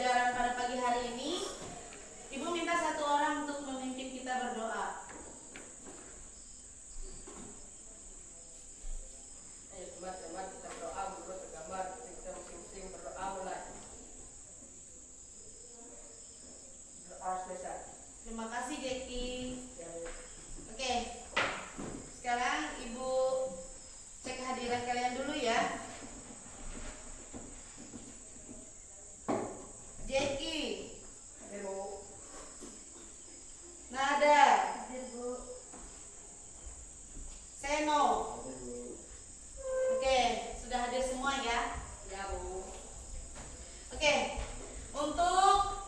pembelajaran pada pagi hari ini, Ibu minta satu orang untuk memimpin kita berdoa. Ayo teman-teman kita berdoa menurut agama, kita masing-masing berdoa mulai. Doa spesial. Terima kasih Jeki. Oke, sekarang Ibu cek kehadiran kalian dulu ya. Jeki, Hadir Bu. Nada, Hadir Bu. Seno. Hadir Bu. Oke, sudah hadir semua ya. Ya Bu. Oke, untuk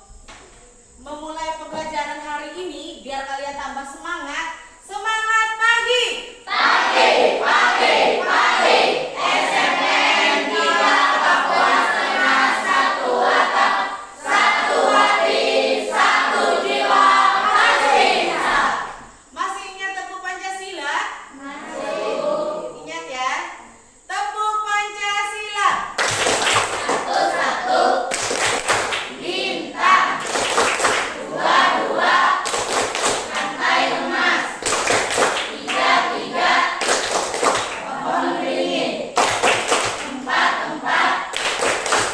memulai pembelajaran hari ini biar kalian tambah semangat. Semangat pagi. Pagi, pagi, pagi. SMN 3 Papua Setengah, satu atap, satu hati, satu jiwa, pasti bisa. Masih ingat tepuk Pancasila? Masih Bu. Ingat ya. Tepuk Pancasila. Satu-satu, bintang. Dua-dua, rantai emas. Tiga-tiga, pohon beringin. Empat-empat,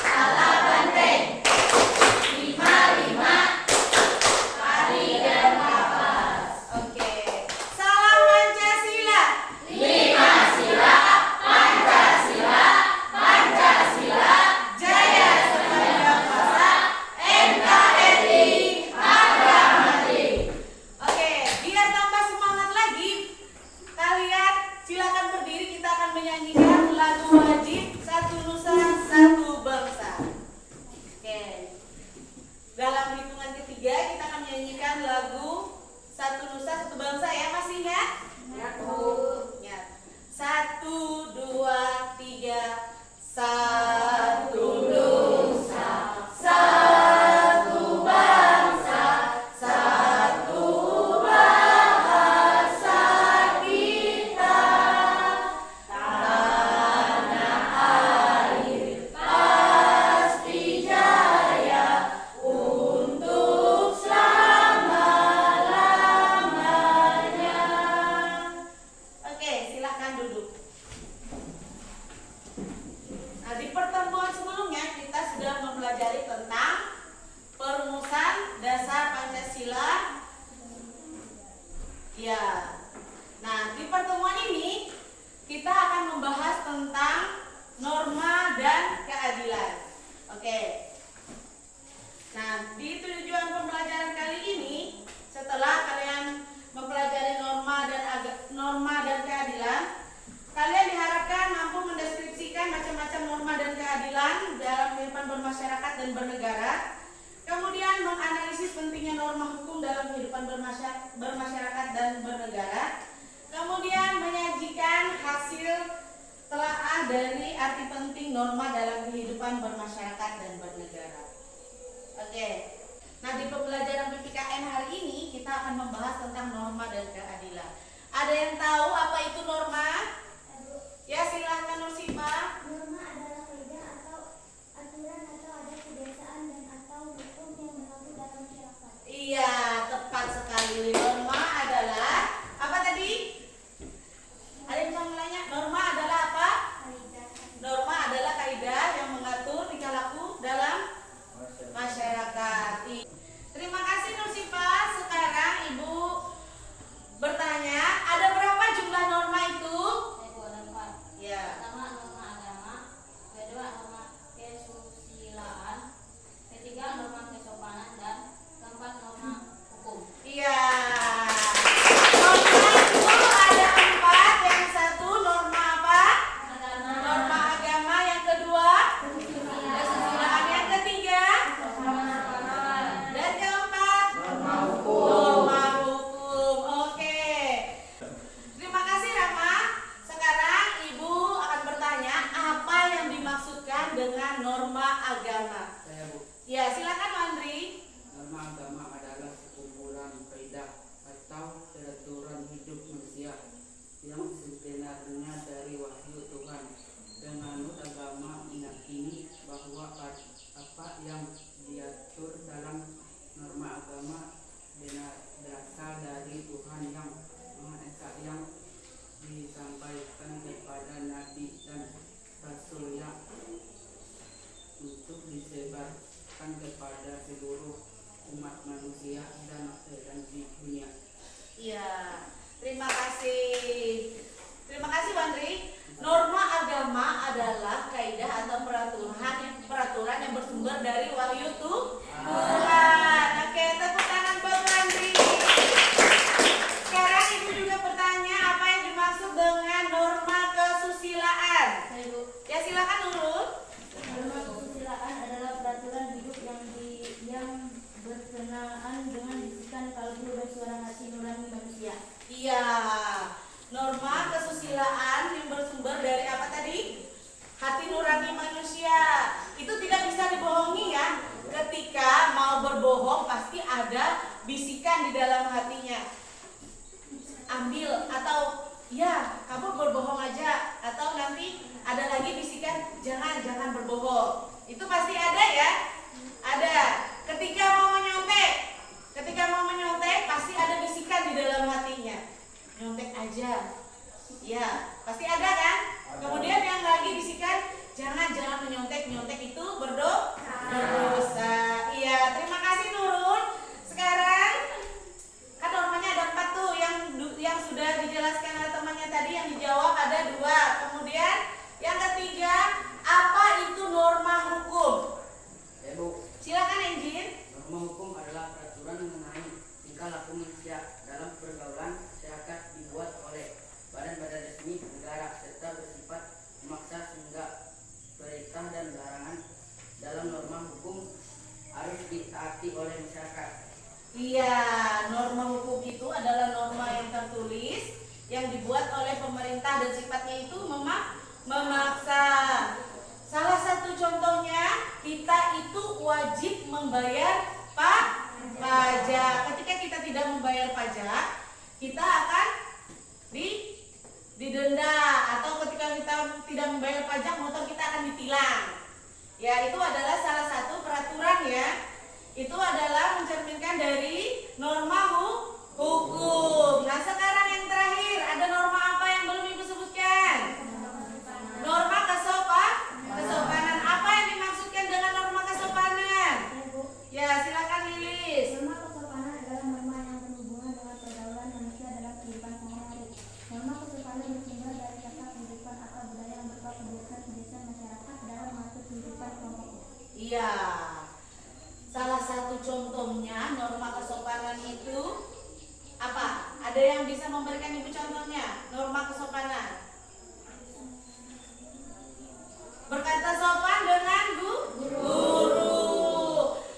salah banteng. Lima-lima, padi dan kapas. Oke. Salam Pancasila. Lima sila, Pancasila, Pancasila, jaya sepanjang masa, NKRI, harga mati. Oke, biar tambah semangat lagi, kalian silakan berdiri. Kita akan menyanyikan lagu wajib Satu Nusa Satu Bangsa. Oke. Dalam hitungan ketiga kita akan menyanyikan lagu Satu Nusa Satu Bangsa ya, masih ingat? Ya Bu. Ingat. 1, 2, 3. Satu Nusa, satu bangsa, satu bahasa kita. Tanah air pasti jaya untuk selama-lamanya. Oke, silakan duduk. Nah, di pertemuan sebelumnya kita sudah mempelajari tentang perumusan dasar Pancasila. Ya. Nah, di pertemuan ini kita akan membahas tentang norma dan keadilan. Oke. Nah, di tujuan pembelajaran kali ini, setelah kalian mempelajari norma dan keadilan, kalian diharapkan mampu mendeskripsikan macam-macam norma dan keadilan dalam kehidupan bermasyarakat dan bernegara. Kemudian menganalisis pentingnya norma hukum dalam kehidupan bermasyarakat dan bernegara. Kemudian menyajikan hasil telaah dari arti penting norma dalam kehidupan bermasyarakat dan bernegara. Oke. Nah, di pembelajaran PPKN hari ini kita akan membahas tentang norma dan keadilan. Ada yang tahu apa itu norma? Ya, silahkan Nursifa. Norma adalah kaidah atau aturan atau adat kebiasaan dan atau hukum yang berlaku dalam masyarakat. Iya, tepat sekali. Norma adalah apa tadi? Ada yang bisa mulainya? Norma adalah apa? Norma adalah kaidah yang mengatur tingkah laku dalam masyarakat. Terima kasih Nursifa. Sekarang Ibu bertanya, ada berapa jumlah norma itu? Ada 4. Ya. Pertama, norma agama. Kedua, norma kesusilaan. Ketiga, norma kesopanan. Dan keempat, norma hukum. Iya. Norma itu ada 4. Yang satu norma apa? Norma agama. Yang kedua kesusilaan. Yang ketiga dan keempat norma hukum. Oke. Terima kasih Rama. Sekarang Ibu akan bertanya apa yang dimaksudkan dengan norma agama. Saya Bu. Ya, silakan Andri. Norma agama adalah sekumpulan kaidah atau peraturan hidup manusia yang sebenarnya dari wahyu Tuhan. Penganut agama meyakini bahwa apa yang dia agama berasal dari Tuhan yang Maha Esa yang disampaikan kepada Nabi dan Rasulnya untuk disebarkan kepada seluruh umat manusia dan di dunia. Iya, terima kasih. Terima kasih Wandri. Norma agama adalah kaidah atau peraturan yang bersumber dari wahyu Tuhan. Oke, tepuk tangan buat Wandri. Sekarang Ibu juga bertanya apa yang dimaksud dengan norma kesusilaan. Ya silakan Nurul. Norma kesusilaan adalah peraturan hidup yang berkenaan dengan bisikan kalbu dan suara hati nurani manusia. Iya, norma kesusilaan yang bersumber dari apa tadi? Hati nurani manusia. Itu tidak bisa dibohongi ya. Ketika mau berbohong pasti ada bisikan di dalam hatinya. Ambil atau ya kamu berbohong aja, atau nanti ada lagi bisikan jangan berbohong. Itu pasti ada ya. Ada. Ketika mau menyontek pasti ada bisikan di dalam hatinya. Nyontek aja. Ya, pasti ada kan? Kemudian yang lagi bisikan jangan menyontek itu berdosa. Iya, terima kasih Nurul. Sekarang kan normanya ada 4 tuh yang sudah dijelaskan oleh temannya tadi, yang dijawab ada 2. Kemudian yang ketiga, apa itu norma hukum? Ya Bu, Silakan Enjin. norma hukum adalah peraturan mengenai tingkah laku manusia dalam pergaulan masyarakat dibuat oleh badan-badan resmi negara serta bersifat memaksa sehingga perintah dan larangan dalam norma hukum harus ditaati oleh masyarakat. Iya, norma hukum itu adalah norma yang tertulis yang dibuat oleh pemerintah dan sifatnya itu memaksa. Salah satu contohnya, kita itu wajib membayar pajak. Ketika kita tidak membayar pajak, kita akan didenda, atau ketika kita tidak membayar pajak, motor kita akan ditilang. Ya, itu adalah salah satu peraturan ya. Itu adalah mencerminkan dari norma hukum. Nah, sekarang yang terakhir, ada norma apa yang belum Ibu sebutkan? Norma kesopanan. Apa yang dimaksudkan dengan norma kesopanan? Ya, silakan Lilis. Norma kesopanan adalah norma yang berhubungan dengan pergaulan manusia dalam kehidupan sehari-hari. Norma kesopanan bersumber dari tata kehidupan atau budaya yang berupa kebiasaan-kebiasaan masyarakat dalam mengatur kehidupan kelompok. Iya. Salah satu contohnya norma kesopanan itu apa? Ada yang bisa memberikan Ibu contohnya? Norma kesopanan. Berkata sopan dengan guru,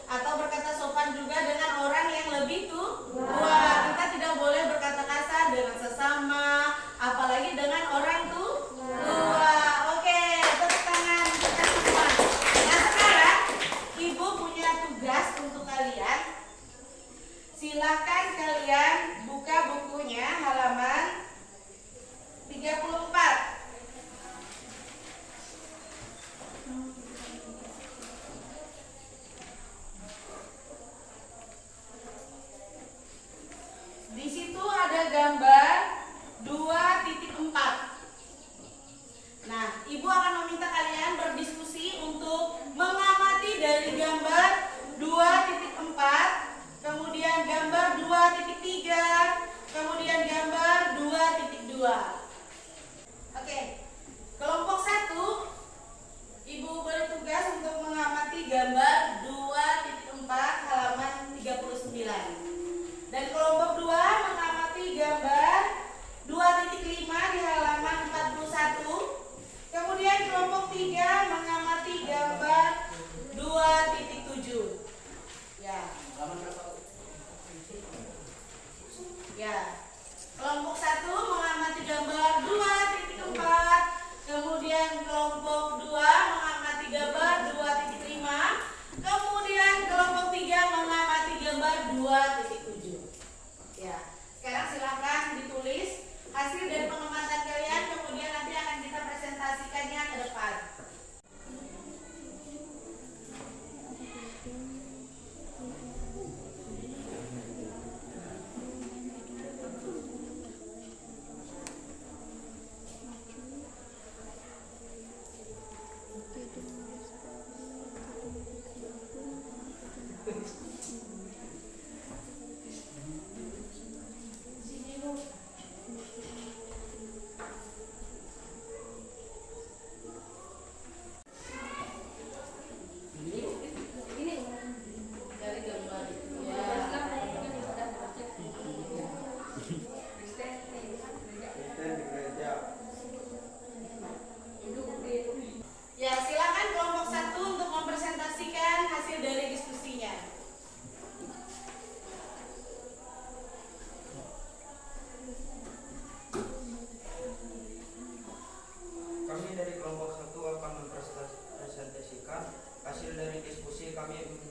atau berkata sopan juga dengan orang yang lebih tua. Kita tidak boleh berkata kasar dengan sesama, apalagi dengan orang tua. Oke, tepuk tangan kita semua. Nah, sekarang Ibu punya tugas untuk kalian. Silakan kalian buka bukunya halaman 34. Di situ ada gambar 2.4. Nah, Ibu akan meminta kalian berdiskusi untuk mengamati dari gambar 2.4, kemudian gambar 2.3, kemudian gambar 2.2. Oke, kelompok 1, Ibu beri tugas untuk mengamati gambar 2.4 halaman 39. Dan kelompok 2 mengamati gambar 2.5 di halaman 41. Kemudian kelompok 3 mengamati gambar 2.7. Ya. Ya. Kelompok 1 mengamati gambar 2.4. Kemudian kelompok 2 mengamati gambar 2.5. Kemudian kelompok 3 mengamati gambar 2.7. Ya. Sekarang silakan ditulis hasil dari pengamatan kalian, kemudian nanti akan kita presentasikannya ke depan.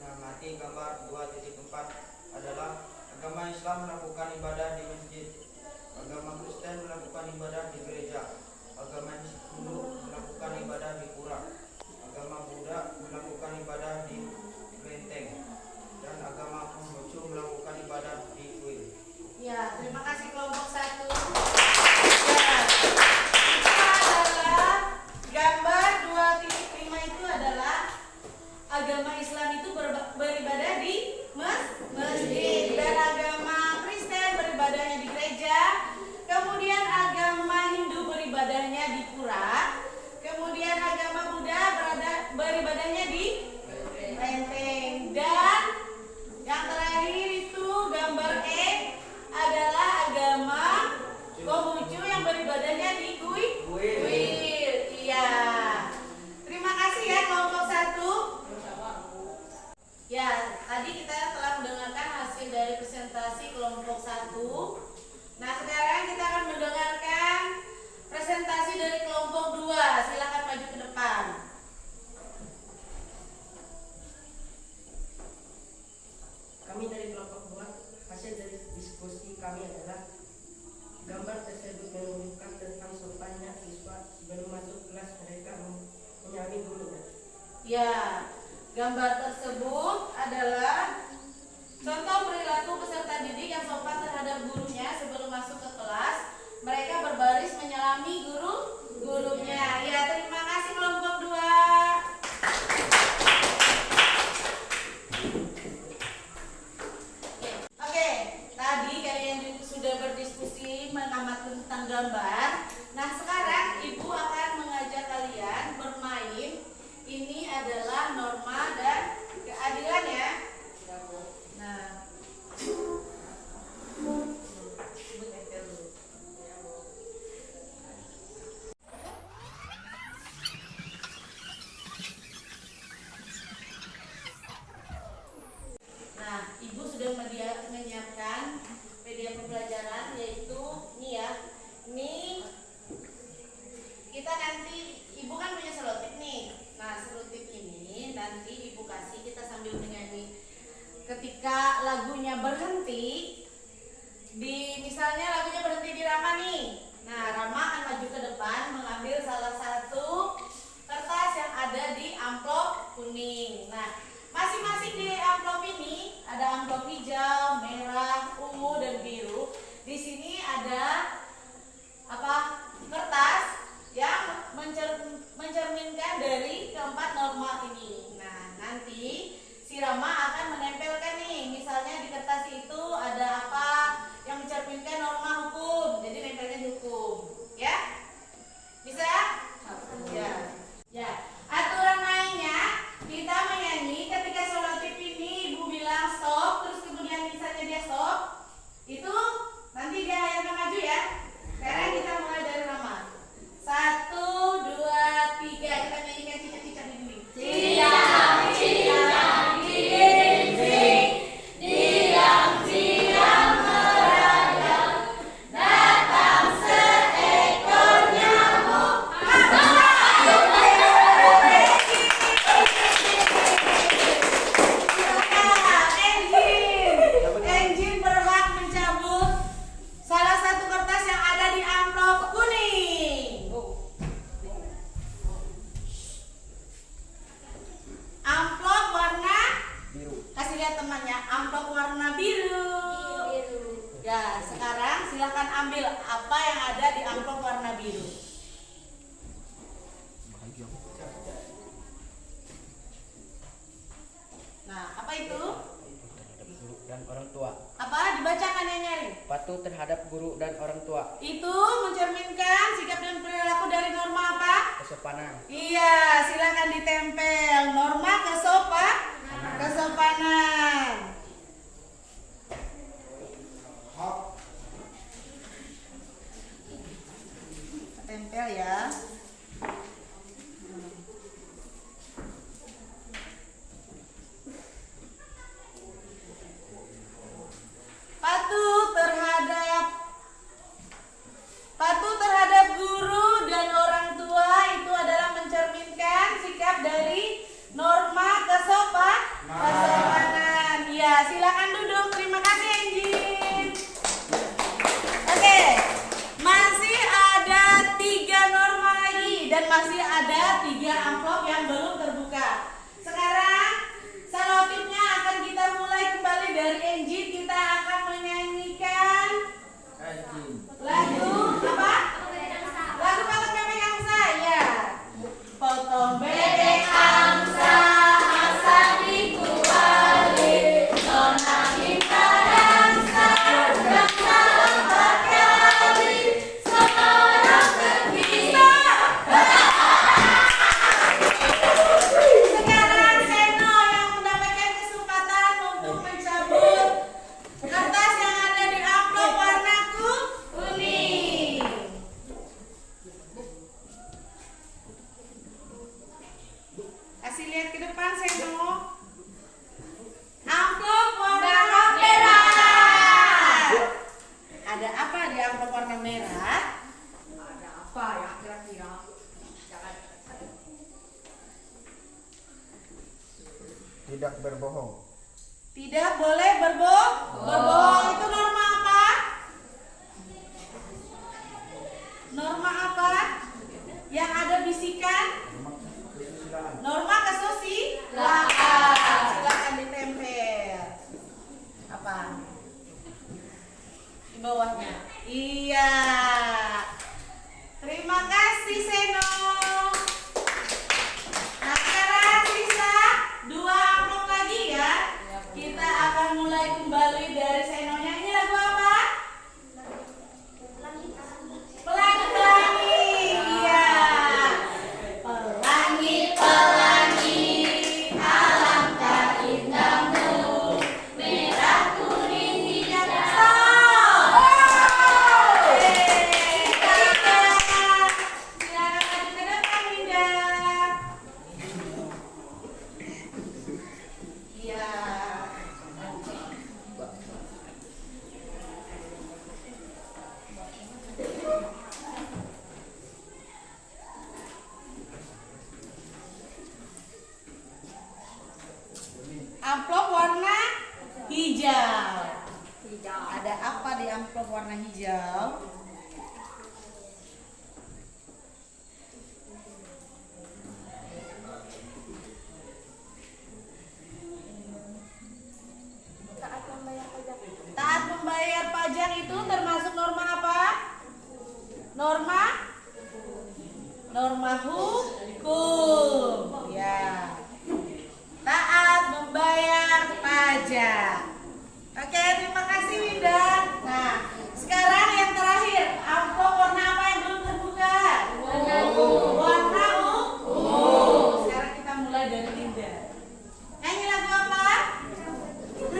mengamati gambar 2.4 adalah agama Islam melakukan ibadah di masjid, agama Kristen melakukan ibadah di gereja, agama Hindu melakukan ibadah di pura, agama Buddha melakukan ibadah di kelenteng, dan agama Konghucu melakukan ibadah di kuil. Ya, terima kasih kelompok 1. Ya, itu adalah gambar 2.5 itu adalah agama Islam itu beribadah di masjid, dan agama Kristen beribadahnya di gereja, kemudian agama Hindu beribadahnya di pura, kemudian agama Buddha beribadahnya di kelenteng, dan yang terakhir itu gambar E adalah agama Konghucu yang beribadahnya di kuil. Iya. Terima kasih ya kelompok 1. Ya, tadi kita telah mendengarkan hasil dari presentasi kelompok 1. Nah, sekarang kita akan mendengarkan presentasi dari kelompok 2. Silakan maju ke depan. Kami dari kelompok 2, hasil dari diskusi kami adalah gambar tersebut menunjukkan tentang sopannya siswa sebelum masuk kelas mereka menyalami gurunya. Ya, gambar tersebut adalah contoh perilaku peserta didik yang sopan terhadap gurunya sebelum masuk ke kelas. Mereka berbaris menyalami gurunya. Ya, terima kasih kelompok 2. Oke, tadi kalian sudah berdiskusi mengamati tentang gambar. Nah, sekarang Ibu akan mengajak kalian bermain. Ini adalah norma dan keadilan ya. Nah, Ibu sudah menyiapkan media pembelajaran, yaitu ini ya. Ini kita nanti, Ibu kan punya selotip nih. Nah, selotip ini nanti Ibu kasih, kita sambil menyanyi. Ketika lagunya berhenti, misalnya lagunya berhenti di Rama nih. Nah, Rama akan maju ke depan mengambil salah satu kertas yang ada di amplop kuning. Nah, masing-masing di amplop ini ada amplop hijau, merah, ungu, dan biru. Di sini ada kertas yang mencerminkan dari keempat norma ini. Nah, nanti si Rama akan menempelkan nih, misalnya di kertas itu ada apa yang mencerminkan norma hukum, jadi nempelnya di hukum, ya? Bisa? Ya. Ya. Aturan mainnya, kita menyanyi ketika selotip ini Ibu bilang stop, terus kemudian misalnya dia stop, itu nanti dia yang akan maju ya. Sekarang kita mulai dari Rama. 1, 2, 3, kita nyanyikan cicak-cicak di dinding. Cicak-cicak di dinding, diam-diam merayap, datang seekor nyamuk. Engine berhak mencabut salah satu kertas yang ada di amplop kuning. Amplop warna Biru. kasih lihat temannya, amplop warna biru. Ya, sekarang silakan ambil apa yang ada di amplop warna biru. Nah, apa itu? Guru dan orang tua. Apa? Dibacakan yang nyari. Patuh terhadap guru dan orang tua. Itu mencerminkan sikap dan perilaku dari norma apa? Kesopanan. Iya, silakan ditempel norma kesopanan. Tempel ya. Patuh terhadap guru dan orang tua itu adalah mencerminkan sikap dari norma kesopanan. silakan duduk. Terima kasih Engin. Oke, masih ada 3 norma lagi dan masih ada 3 amplop yang belum terbuka. Sekarang selotipnya akan kita mulai kembali dari Engin. Kita akan menyanyikan lagu apa? Lagu potong bebek angsa ya. Potong bebek angsa, angsa dikuali, nona kita dansa, dansa 4 kali, seorang berbisa. Sekarang Seno yang mendapatkan kesempatan untuk mencabut kertas yang ada di amplop warna kuning. Kasih lihat ke depan Seno. Amplop warna merah. Ada apa di amplop warna merah? Ada apa ya kira-kira? Tidak berbohong. Tidak boleh berbohong. Berbohong itu norma apa? Norma apa? Yang ada bisikan? Norma kesusilaan. Silakan ditempel. Apa? Di bawahnya. Iya. Terima kasih Seno. Nah sekarang sisa 2 amplop lagi ya. Kita akan mulai kembali dari Senonya. Ini lagu apa? Pelangi-pelangi. Iya. Pelangi-pelangi, alangkah indahmu, merah kuning hijau. Stop. Silakan ke depan Winda. Iya. Amplop warna hijau. Ada apa di amplop warna hijau? Taat membayar pajak itu termasuk norma apa? Norma hukum. Ya. Taat membayar pajak. Oke, terima kasih Winda. Nah, sekarang yang terakhir, amplop warna apa yang belum terbuka? Warna ungu. Sekarang kita mulai dari Winda. Nyanyi lagu apa?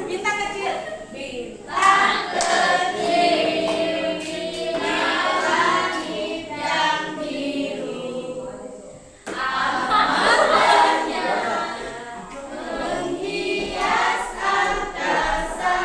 Bintang kecil. Bintang kecil di langit yang biru. Menghias angkasa,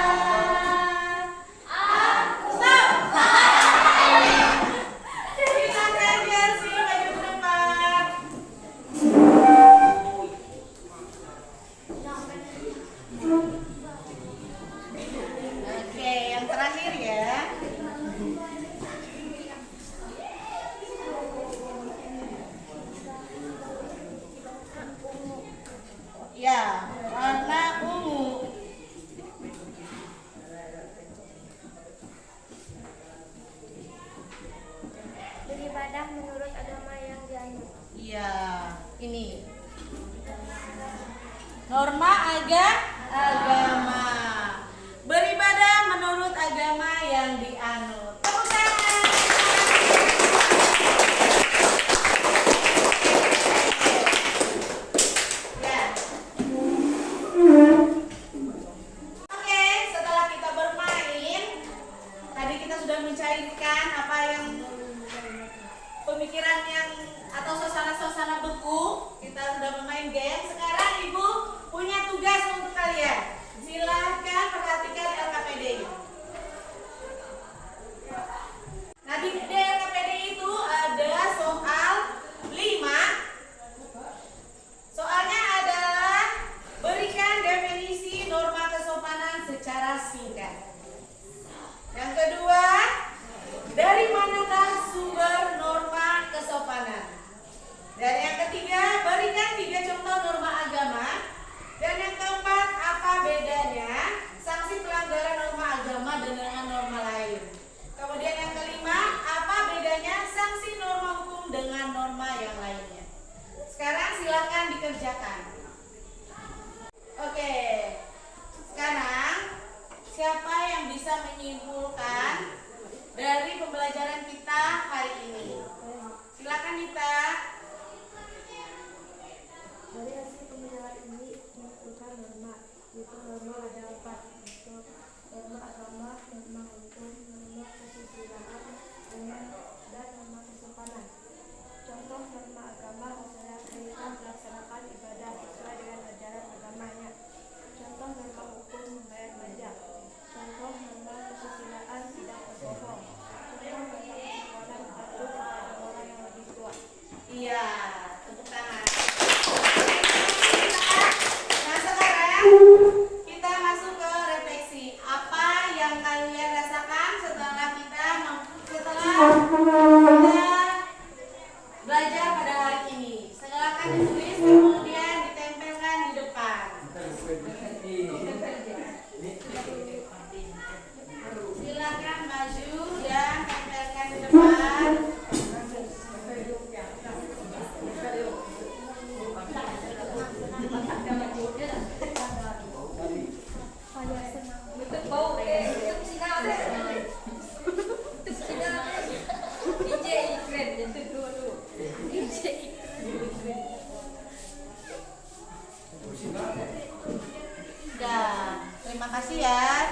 secara singkat. Yang kedua, dari manakah sumber norma kesopanan? Dan yang ketiga, berikan 3 contoh norma agama. Dan yang keempat, apa bedanya sanksi pelanggaran norma agama dengan norma lain? Kemudian yang kelima, apa bedanya sanksi norma hukum dengan norma yang lainnya? Sekarang silakan dikerjakan. Oke, sekarang siapa yang bisa menyimpulkan dari pembelajaran kita hari ini? Silakan Nita. Dari hasil pembelajaran ini menentukan norma, yaitu norma ada 4, yaitu norma agama, norma hukum, norma kesusilaan, dan norma kesopanan. Contoh norma agama misalnya perintah melaksanakan ibadah sesuai dengan ajaran agamanya. Contoh norma hukum membayar pajak. Contoh norma kesusilaan tidak berbohong. Contoh norma kesopanan patuh kepada orang yang lebih tua. Iya, tepuk tangan. Nah sekarang kita masuk ke refleksi. Apa yang kalian rasakan setelah kita belajar pada hari ini? Silakan ditulis kemudian ditempelkan di depan. Silakan maju dan tempelkan di depan. Sudah, terima kasih ya.